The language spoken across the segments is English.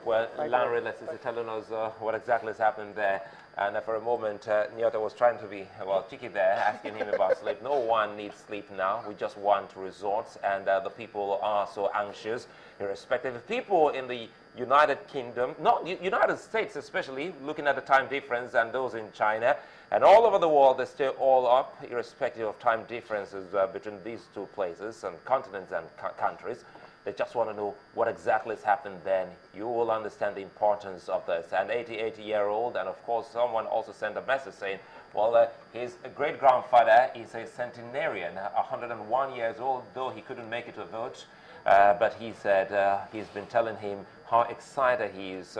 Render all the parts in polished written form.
Well, Larry is telling us what exactly has happened there. And for a moment, Nyota was trying to be, well, cheeky there, asking him about sleep. No one needs sleep now. We just want resorts. And the people are so anxious, irrespective of people in the United Kingdom, not United States especially, looking at the time difference, and those in China. And all over the world, they stay all up, irrespective of time differences between these two places and continents and countries. They just want to know what exactly has happened then. You will understand the importance of this. An 80-year-old, and of course, someone also sent a message saying, well, his great-grandfather is a centenarian, 101 years old, though he couldn't make it to vote. But he said he's been telling him how excited he is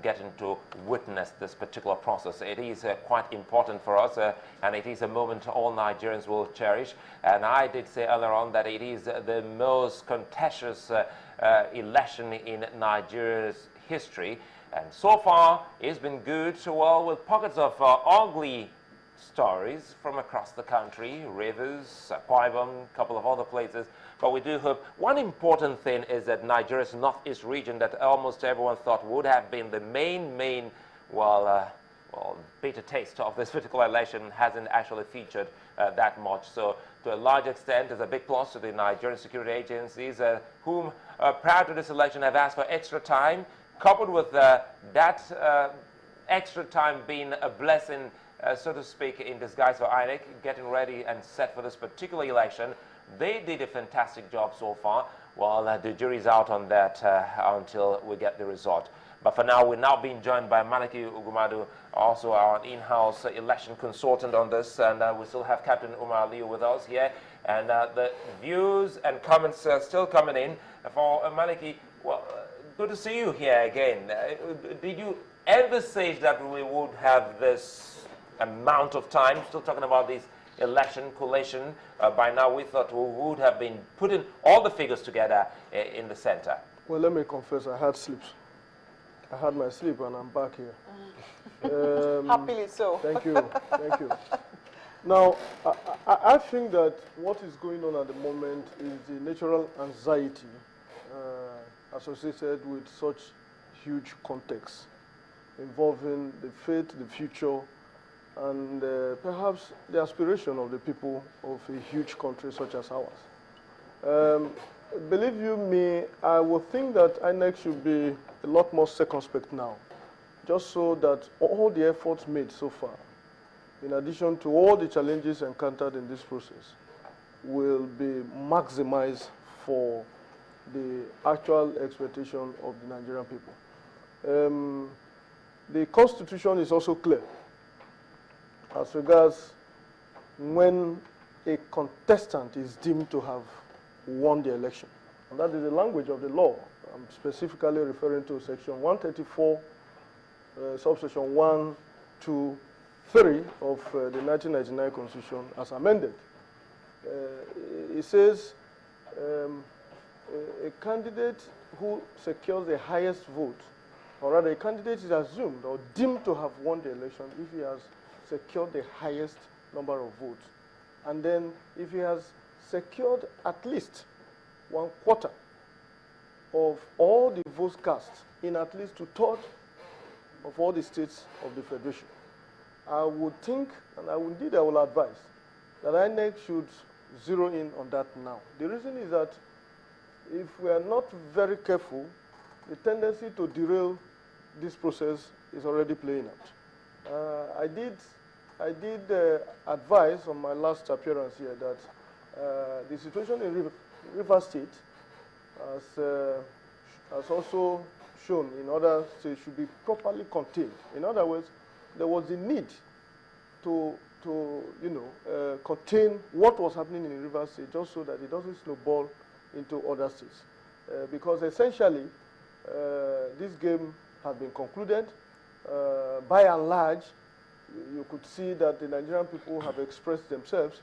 getting to witness this particular process. It is quite important for us, and it is a moment all Nigerians will cherish. And I did say earlier on that it is the most contentious election in Nigeria's history. And so far, it's been good, well, with pockets of ugly stories from across the country, Rivers, Akwa Ibom, a couple of other places. But we do hope. One important thing is that Nigeria's northeast region that almost everyone thought would have been the main, bitter taste of this particular election hasn't actually featured that much. So to a large extent, there's a big plus to the Nigerian security agencies, whom prior to this election have asked for extra time, coupled with that extra time being a blessing, so to speak, in disguise for INEC, getting ready and set for this particular election. They did a fantastic job so far. Well, the jury's out on that until we get the result. But for now, we're now being joined by Maliki Ugumadu, also our in-house election consultant on this, and we still have Captain Umar Aliyu with us here. And the views and comments are still coming in. For Maliki, well, good to see you here again. Did you envisage that we would have this amount of time, still talking about this election collation? By now we thought we would have been putting all the figures together in the center. Well, let me confess, I had sleep. I had my sleep and I'm back here. Happily so. Thank you, thank you. Now, I think that what is going on at the moment is the natural anxiety associated with such huge context involving the fate, the future, and perhaps the aspiration of the people of a huge country such as ours. Believe you me, I would think that INEC should be a lot more circumspect now, just so that all the efforts made so far, in addition to all the challenges encountered in this process, will be maximized for the actual expectation of the Nigerian people. The Constitution is also clear as regards when a contestant is deemed to have won the election. And that is the language of the law. I'm specifically referring to Section 134, subsection 1, 2, 3 of the 1999 Constitution as amended. It says a candidate who secures the highest vote, or rather a candidate is assumed or deemed to have won the election if he has secured the highest number of votes. And then if he has secured at least 1/4 of all the votes cast in at least 2/3 of all the states of the Federation. I would think, and I will advise, that INEC should zero in on that now. The reason is that if we are not very careful, the tendency to derail this process is already playing out. I did advise on my last appearance here that the situation in River State has also shown in other states should be properly contained. In other words, there was a need to contain what was happening in River State just so that it doesn't snowball into other states. Because essentially, this game has been concluded. By and large, you could see that the Nigerian people have expressed themselves,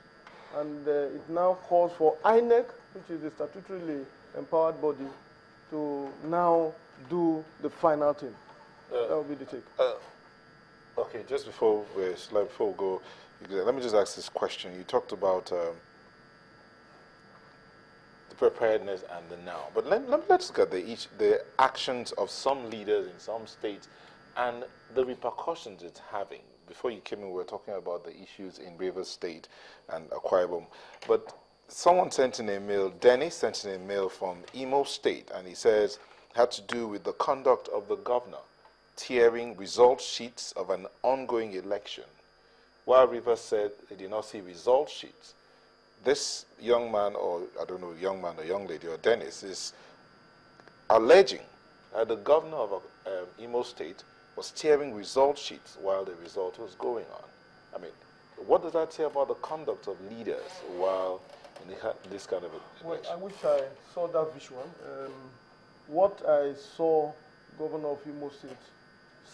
and it now calls for INEC, which is the statutorily empowered body, to now do the final thing. That will be the take. Okay, just before we go, let me just ask this question. You talked about the preparedness and the now. But let's look at the actions of some leaders in some states and the repercussions it's having. Before you came in, we were talking about the issues in Rivers State and Akwa Ibom. But someone sent in a mail, Dennis sent in a mail from Imo State, and he says it had to do with the conduct of the governor tearing result sheets of an ongoing election. While Rivers said they did not see result sheets, this young man, or I don't know, young man or young lady, or Dennis, is alleging that the governor of Imo State was tearing result sheets while the result was going on. I mean, what does that say about the conduct of leaders while in this kind of a election? Well, I wish I saw that visual. What I saw Governor of Imo State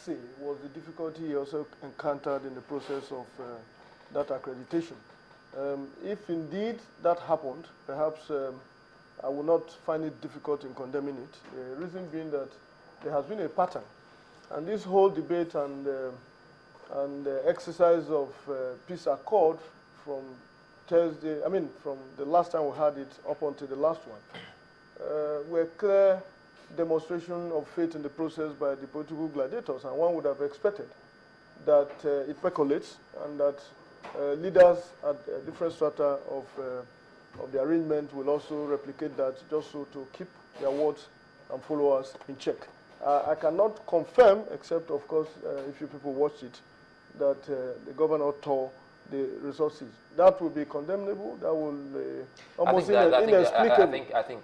say was the difficulty he also encountered in the process of that accreditation. If indeed that happened, perhaps I would not find it difficult in condemning it. The reason being that there has been a pattern. And this whole debate and exercise of peace accord from from the last time we had it up until the last one, were clear demonstration of faith in the process by the political gladiators, and one would have expected that it percolates and that leaders at different strata of the arrangement will also replicate that, just so to keep their words and followers in check. I cannot confirm, except of course if you people watched it, that the governor tore the resources. That will be condemnable. That will almost inexplicable. I think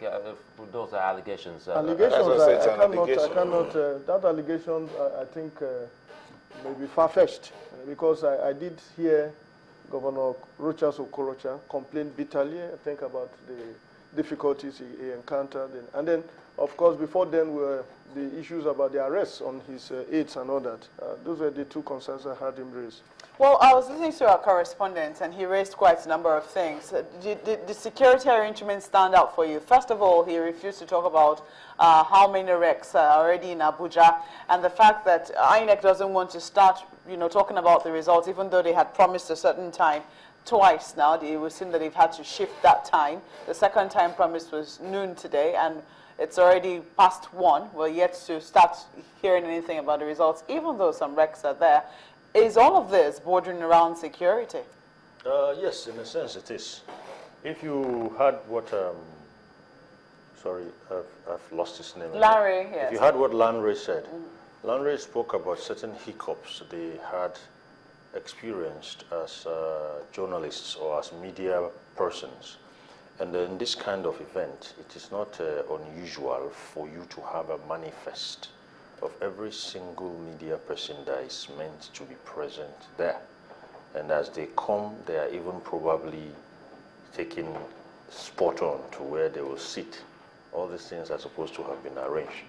those are allegations. Allegations. I cannot. That allegation, I think, may be far-fetched, because I did hear Governor Rochas Okorocha complain bitterly, I think, about the difficulties he encountered, and then, of course, before then were the issues about the arrests on his aides and all that. Those were the two concerns I had him raise. Well, I was listening to our correspondent, and he raised quite a number of things. Did the security arrangements stand out for you? First of all, he refused to talk about how many wrecks are already in Abuja, and the fact that INEC doesn't want to start, talking about the results, even though they had promised a certain time. Twice now, it would seem that they've had to shift that time. The second time promised was noon today, and it's already past 1. We're yet to start hearing anything about the results, even though some wrecks are there. Is all of this bordering around security? Yes, in a sense it is. If you heard what, sorry, I've lost his name. Larry, yes. If you heard what Larry said, Larry spoke about certain hiccups they had experienced as journalists or as media persons. And in this kind of event, it is not unusual for you to have a manifest of every single media person that is meant to be present there. And as they come, they are even probably taken spot on to where they will sit. All these things are supposed to have been arranged.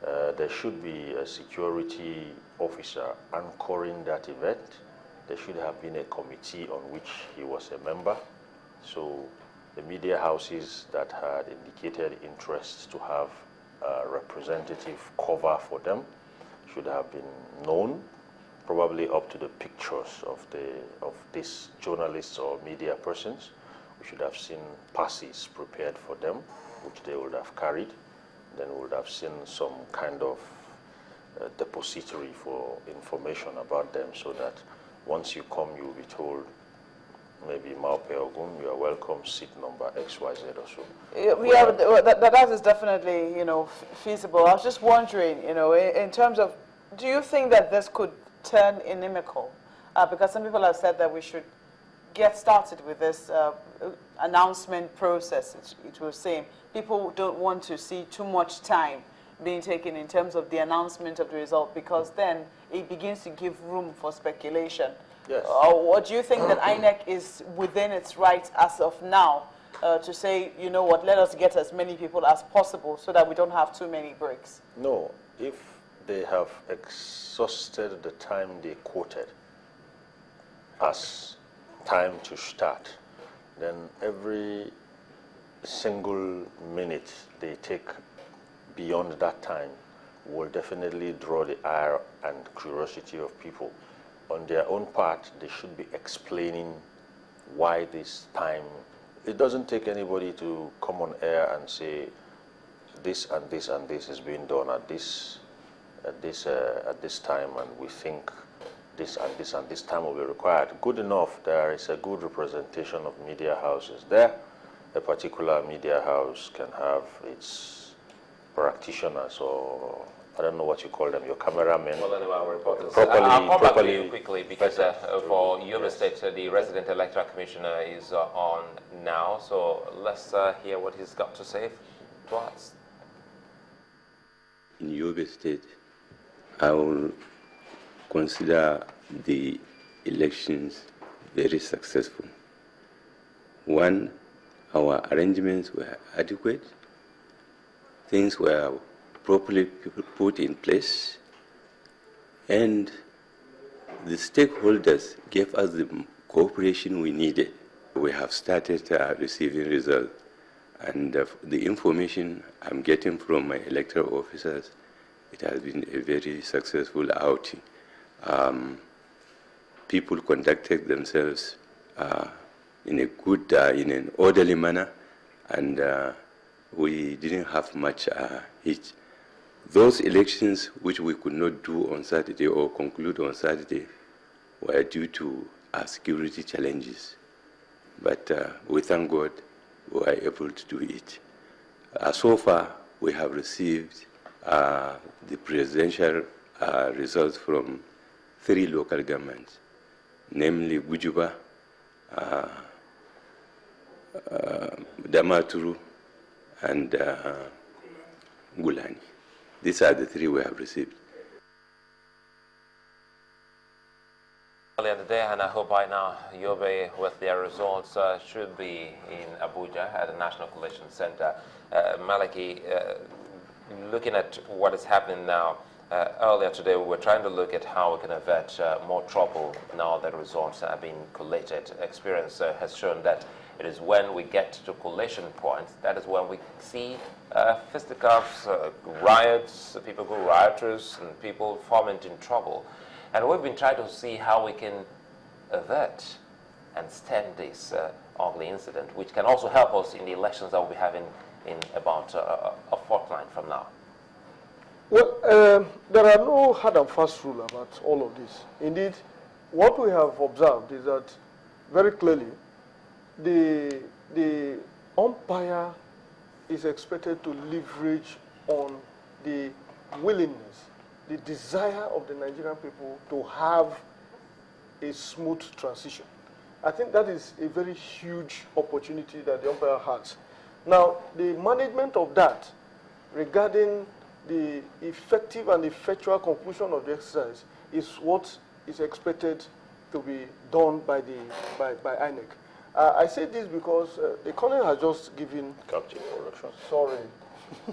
There should be a security officer anchoring that event. There should have been a committee on which he was a member. So the media houses that had indicated interest to have a representative cover for them should have been known, probably up to the pictures of these journalists or media persons. We should have seen passes prepared for them, which they would have carried. Then we would have seen some kind of depository for information about them, so that once you come, you'll be told, maybe Maupe Ogun, you are welcome, seat number XYZ or so. Yeah, that is definitely, feasible. I was just wondering, in terms of, do you think that this could turn inimical? Because some people have said that we should get started with this announcement process. It will seem people don't want to see too much time being taken in terms of the announcement of the result, because then it begins to give room for speculation. Yes. Or do you think that INEC is within its right as of now to say, you know what, let us get as many people as possible so that we don't have too many breaks? No, if they have exhausted the time they quoted as time to start, then every single minute they take beyond that time will definitely draw the ire and curiosity of people. On their own part, they should be explaining why this time it doesn't take anybody to come on air and say this and this and this is being done at this time, and we think this and this and this time will be required. Good enough, there is a good representation of media houses there. A particular media house can have its practitioners, or I don't know what you call them, your cameramen. Well, anyway, our reporters. Properly, I'll come back to properly you quickly because for Yobe State, the resident electoral commissioner is on now. So let's hear what he's got to say to us. In Yobe State, I will consider the elections very successful. One, our arrangements were adequate. Things were properly put in place, and the stakeholders gave us the cooperation we needed. We have started receiving results, and the information I'm getting from my electoral officers, it has been a very successful outing. People conducted themselves in a good, in an orderly manner, and we didn't have much hitch. Those elections which we could not do on Saturday or conclude on Saturday were due to security challenges. But we thank God we were able to do it. So far, we have received the presidential results from 3 local governments, namely Bujuba, Damaturu, and Gulani. These are the 3 we have received. Earlier today, and I hope by now Yobe, with their results, should be in Abuja at the National Collation Center. Malaki, looking at what is happening now, earlier today we were trying to look at how we can avert more trouble now that results are being collated. Experience has shown that it is when we get to collation points, that is when we see fisticuffs, riots, people go rioters, and people fall into trouble. And we've been trying to see how we can avert and stem this ugly incident, which can also help us in the elections that we'll be having in about a fortnight from now. Well, there are no hard and fast rule about all of this. Indeed, what we have observed is that very clearly the umpire is expected to leverage on the willingness, the desire of the Nigerian people to have a smooth transition. I think that is a very huge opportunity that the umpire has. Now, the management of that regarding the effective and effectual conclusion of the exercise is what is expected to be done by INEC. I say this because the colonel has just given... Captain Production. Sorry,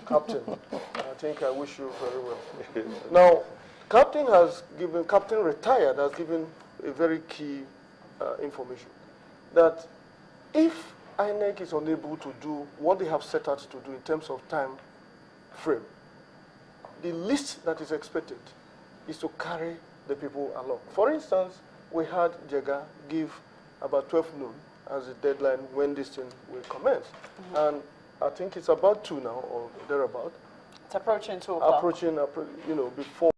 Captain. I think I wish you very well. Now, Captain retired has given a very key information that if INEC is unable to do what they have set out to do in terms of time frame, the least that is expected is to carry the people along. For instance, we had Jega give about 12 noon as a deadline when this thing will commence. And I think it's about 2 now or thereabout. It's approaching 2 o'clock. Before